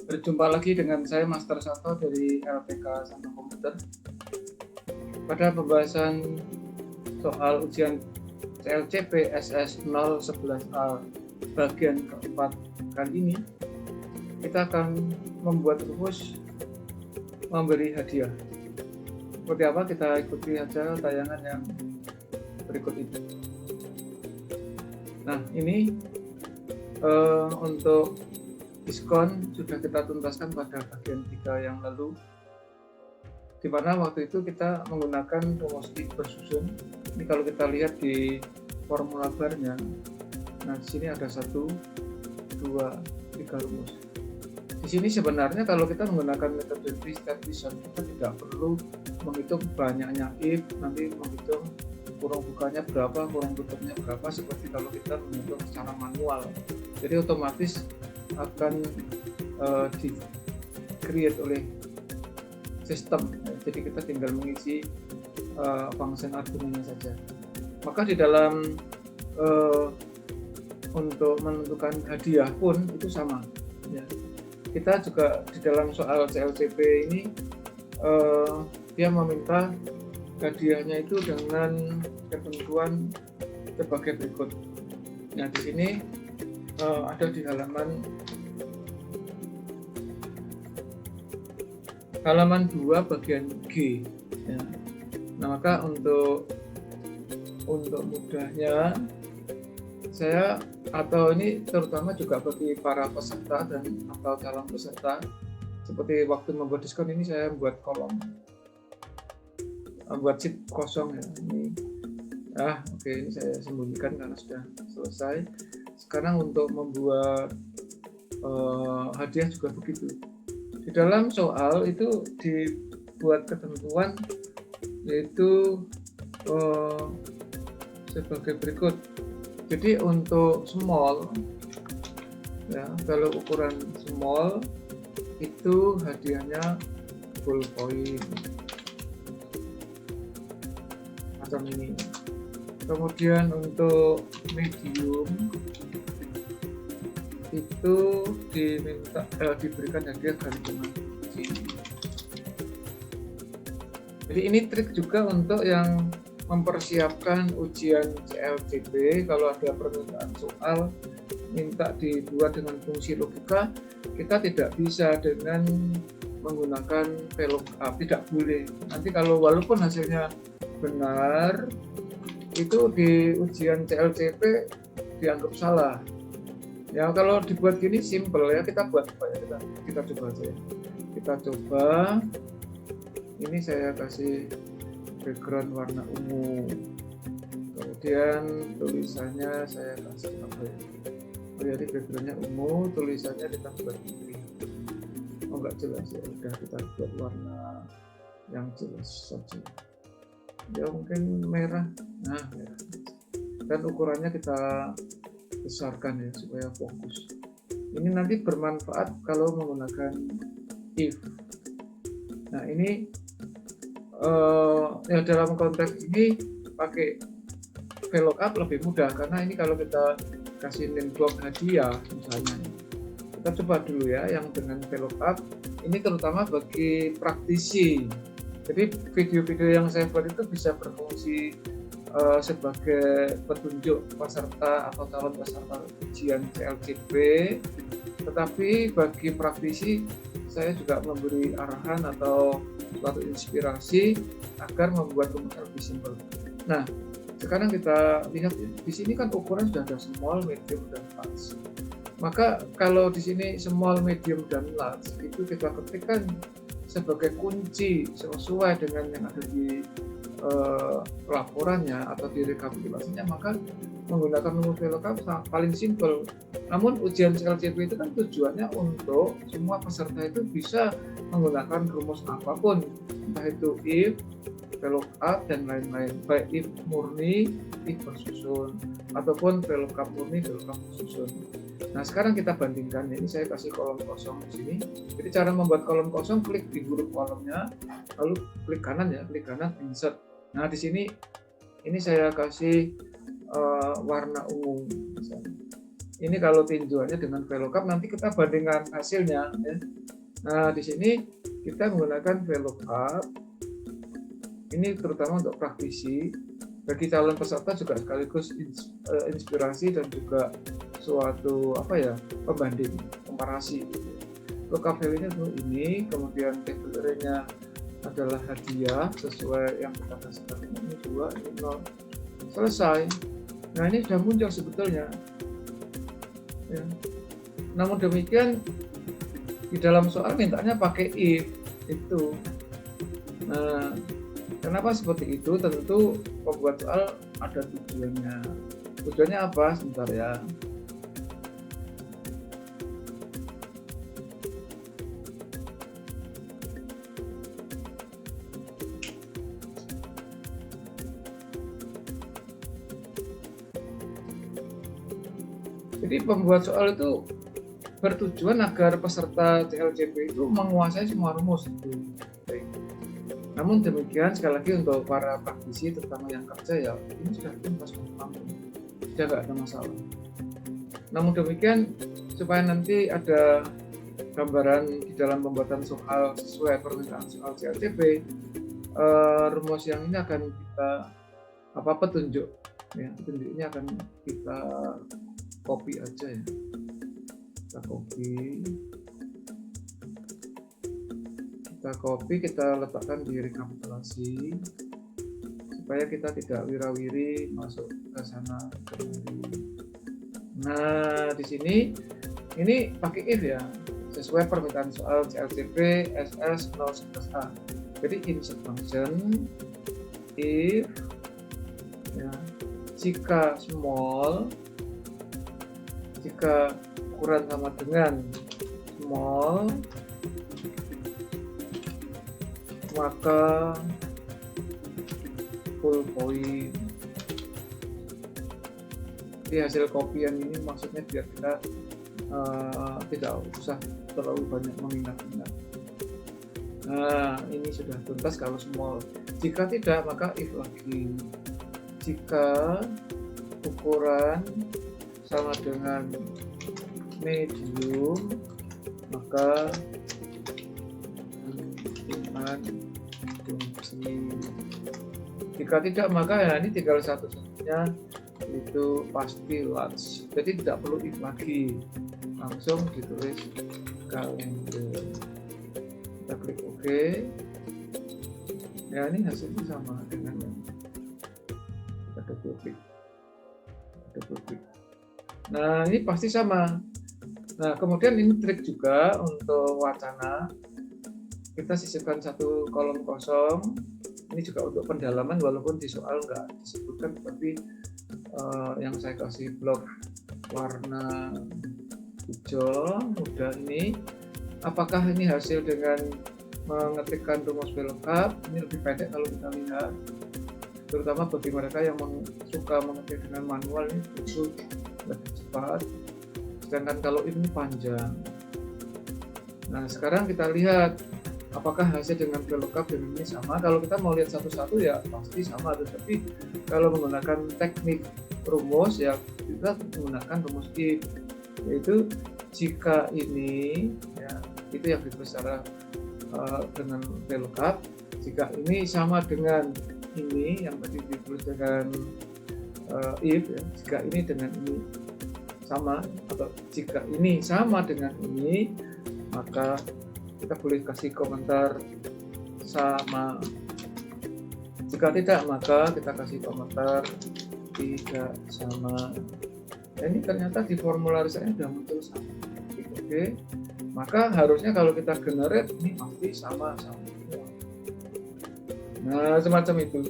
Berjumpa lagi dengan saya Master Sato dari LPK Sama Komputer. Pada pembahasan soal ujian CLCP SS 011A bagian keempat kali ini, kita akan membuat rumus memberi hadiah. Seperti apa, kita ikuti aja tayangan yang berikut ini. Nah, ini untuk diskon sudah kita tuntaskan pada bagian 3 yang lalu, di mana waktu itu kita menggunakan rumus if bersusun. Ini kalau kita lihat di formula barnya, nah di sini ada 1, 2, 3 rumus. Di sini sebenarnya kalau kita menggunakan metode three-step revision, kita tidak perlu menghitung banyaknya if, nanti menghitung kurung bukanya berapa, kurung tutupnya berapa, seperti kalau kita menghitung secara manual. Jadi otomatis akan di-create oleh sistem. Jadi kita tinggal mengisi function argumennya saja. Maka di dalam untuk menentukan hadiah pun itu sama. Ya. Kita juga di dalam soal CLCP ini dia meminta hadiahnya itu dengan ketentuan sebagai berikut. Nah di sini ada di halaman 2 bagian G. Ya. Nah maka untuk mudahnya saya, atau ini terutama juga bagi para peserta dan atau calon peserta, seperti waktu membuat diskon ini saya buat kolom, buat sheet kosong ya. Ini oke, ini saya sembunyikan karena sudah selesai. Sekarang untuk membuat hadiah juga begitu. Di dalam soal itu dibuat ketentuan yaitu sebagai berikut. Jadi untuk small, ya kalau ukuran small itu hadiahnya full point macam ini. Kemudian untuk medium itu diberikan hadiah gantungan kunci. Jadi ini trik juga untuk yang mempersiapkan ujian CLCP. Kalau ada permintaan soal minta dibuat dengan fungsi logika, kita tidak bisa dengan menggunakan VLOOKUP, tidak boleh. Nanti kalau walaupun hasilnya benar, itu di ujian CLCP dianggap salah. Ya kalau dibuat gini simple ya, kita buat apa ya, kita coba aja ya. Kita coba, ini saya kasih background warna ungu, kemudian tulisannya saya kasih apa ya, jadi backgroundnya ungu, tulisannya kita buat putih. Enggak jelas ya, udah kita buat warna yang jelas saja ya, mungkin merah. Nah merah, dan ukurannya kita besarkan ya supaya fokus. Ini nanti bermanfaat kalau menggunakan if. Nah ini ya dalam konteks ini pakai VLOOKUP lebih mudah, karena ini kalau kita kasih name block hadiah misalnya, kita coba dulu ya yang dengan VLOOKUP. Ini terutama bagi praktisi. Jadi video-video yang saya buat itu bisa berfungsi sebagai petunjuk peserta atau calon peserta ujian CLCP, tetapi bagi praktisi saya juga memberi arahan atau suatu inspirasi agar membuat rumus lebih simpel. Nah, sekarang kita lihat ya, di sini kan ukuran sudah ada small, medium, dan large. Maka kalau di sini small, medium, dan large itu kita ketikkan sebagai kunci sesuai dengan yang ada di laporannya atau di rekapitulasinya, maka menggunakan rumus VLOOKUP paling simpel. Namun ujian CLCP itu kan tujuannya untuk semua peserta itu bisa menggunakan rumus apapun, entah itu if, VLOOKUP, dan lain-lain, baik if murni, if bersusun, ataupun VLOOKUP murni, VLOOKUP bersusun. Nah sekarang kita bandingkan, ini saya kasih kolom kosong di sini. Jadi cara membuat kolom kosong, klik di huruf kolomnya, lalu klik kanan ya, klik kanan insert. Nah di sini ini saya kasih warna ungu misalnya. Ini kalau tinjauannya dengan VLOOKUP, nanti kita bandingkan hasilnya ya. Nah, di sini kita menggunakan VLOOKUP. Ini terutama untuk praktisi. Bagi calon peserta juga sekaligus inspirasi dan juga suatu pembanding, komparasi. Lookup value-nya ini, kemudian table array-nya adalah hadiah sesuai yang kita kasihkan, ini 2, ini 0. Selesai. Nah, ini sudah muncul sebetulnya. Ya. Namun demikian di dalam soal mintanya pakai if itu. Nah, kenapa seperti itu? Tentu pembuat soal ada tujuannya. Tujuannya apa? Sebentar ya. Jadi pembuat soal itu bertujuan agar peserta CLCP itu menguasai semua rumus itu. Namun demikian, sekali lagi untuk para praktisi, terutama yang kerja ya, ini sudah tuntas mampu, sudah nggak ada masalah. Namun demikian, supaya nanti ada gambaran di dalam pembuatan soal sesuai permintaan soal CLCP, rumus yang ini akan kita petunjuk, ya, petunjuk ini akan kita copy aja ya, kita copy, kita letakkan di rekapitulasi supaya kita tidak wirawiri masuk ke sana kemari. Nah, di sini ini pakai if ya, sesuai permintaan soal CLCP SS 011A. Jadi insert function if ya, jika small, jika ukuran sama dengan small, maka full point. Di hasil kopian ini maksudnya biar kita tidak usah terlalu banyak mengingat-ingat. Nah, ini sudah tuntas kalau small. Jika tidak, maka if lagi. Jika ukuran sama dengan medium, maka dengan kunci. Jika tidak, maka ya ini tinggal satu-satunya itu pasti large. Jadi tidak perlu if lagi, langsung ditulis kalender. Kita klik OK. Ya, ini hasilnya sama dengan yang kita double klik. Nah, ini pasti sama. Nah, kemudian ini trik juga untuk wacana. Kita sisipkan satu kolom kosong. Ini juga untuk pendalaman, walaupun di soal nggak disebutkan, tapi yang saya kasih blok warna hijau muda ini, apakah ini hasil dengan mengetikkan rumus VLOOKUP? Ini lebih pendek kalau kita lihat, terutama bagi mereka yang suka mengetik dengan manual, ini itu lebih cepat, sedangkan kalau ini panjang. Nah, sekarang kita lihat apakah hasil dengan VLOOKUP dengan ini sama. Kalau kita mau lihat satu-satu ya pasti sama, tetapi kalau menggunakan teknik rumus ya kita menggunakan rumus if, yaitu jika ini ya, itu yang ditulis secara dengan VLOOKUP, jika ini sama dengan ini yang tadi ditulis dengan if ya, jika ini dengan ini sama, atau jika ini sama dengan ini, maka kita boleh kasih komentar sama. Jika tidak, maka kita kasih komentar tidak sama. Nah, ini ternyata di formularisnya sudah muncul sama. Oke, maka harusnya kalau kita generate ini pasti sama. Nah, semacam itu.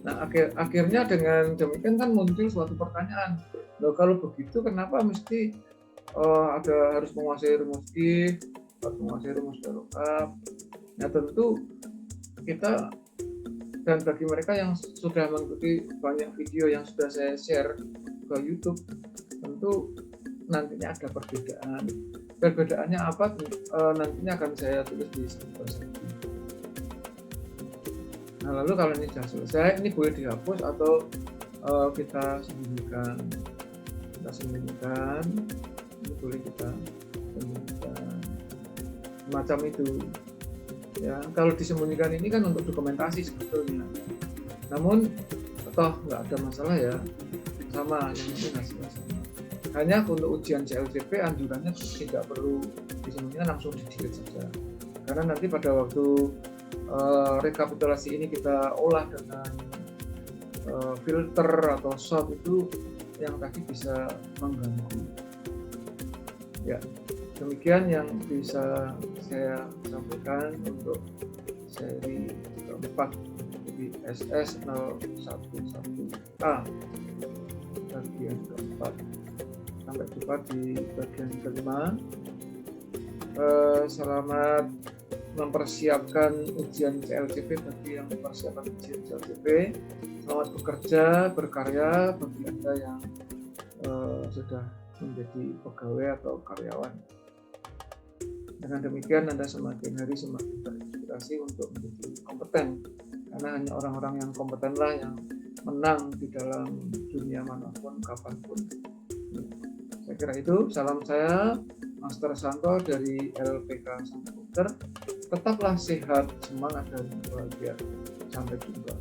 Nah, akhirnya dengan demikian kan muncul suatu pertanyaan. Loh, kalau begitu kenapa mesti harus menguasai rumus if, harus menguasai rumus VLOOKUP? Nah, tentu kita, dan bagi mereka yang sudah mengikuti banyak video yang sudah saya share ke YouTube, tentu nantinya ada perbedaan. Perbedaannya apa? Nantinya akan saya tulis di sini. Nah, lalu kalau ini sudah selesai, ini boleh dihapus atau kita sembunyikan. kita sembunyikan, ini boleh kita sembunyikan semacam itu ya. Kalau disembunyikan ini kan untuk dokumentasi sebetulnya, namun toh nggak ada masalah ya, sama yang penting hasilnya sama. Hanya untuk ujian CLCP anjurannya tidak perlu disembunyikan, langsung di delete saja, karena nanti pada waktu rekapitulasi ini kita olah dengan filter atau sort itu yang tadi bisa mengganggu ya. Demikian yang bisa saya sampaikan untuk seri keempat di SS011A bagian keempat. Sampai jumpa di bagian kelima. Selamat mempersiapkan ujian CLCP bagi yang mempersiapkan ujian CLCP. Selamat bekerja, berkarya bagi Anda yang sudah menjadi pegawai atau karyawan. Dengan demikian Anda semakin hari semakin terinspirasi untuk menjadi kompeten, karena hanya orang-orang yang kompetenlah yang menang di dalam dunia manapun, kapanpun. Saya kira itu. Salam saya, Master Santo dari LPK Sang Komputer. Tetaplah sehat, semangat, dan bahagia. Sampai jumpa.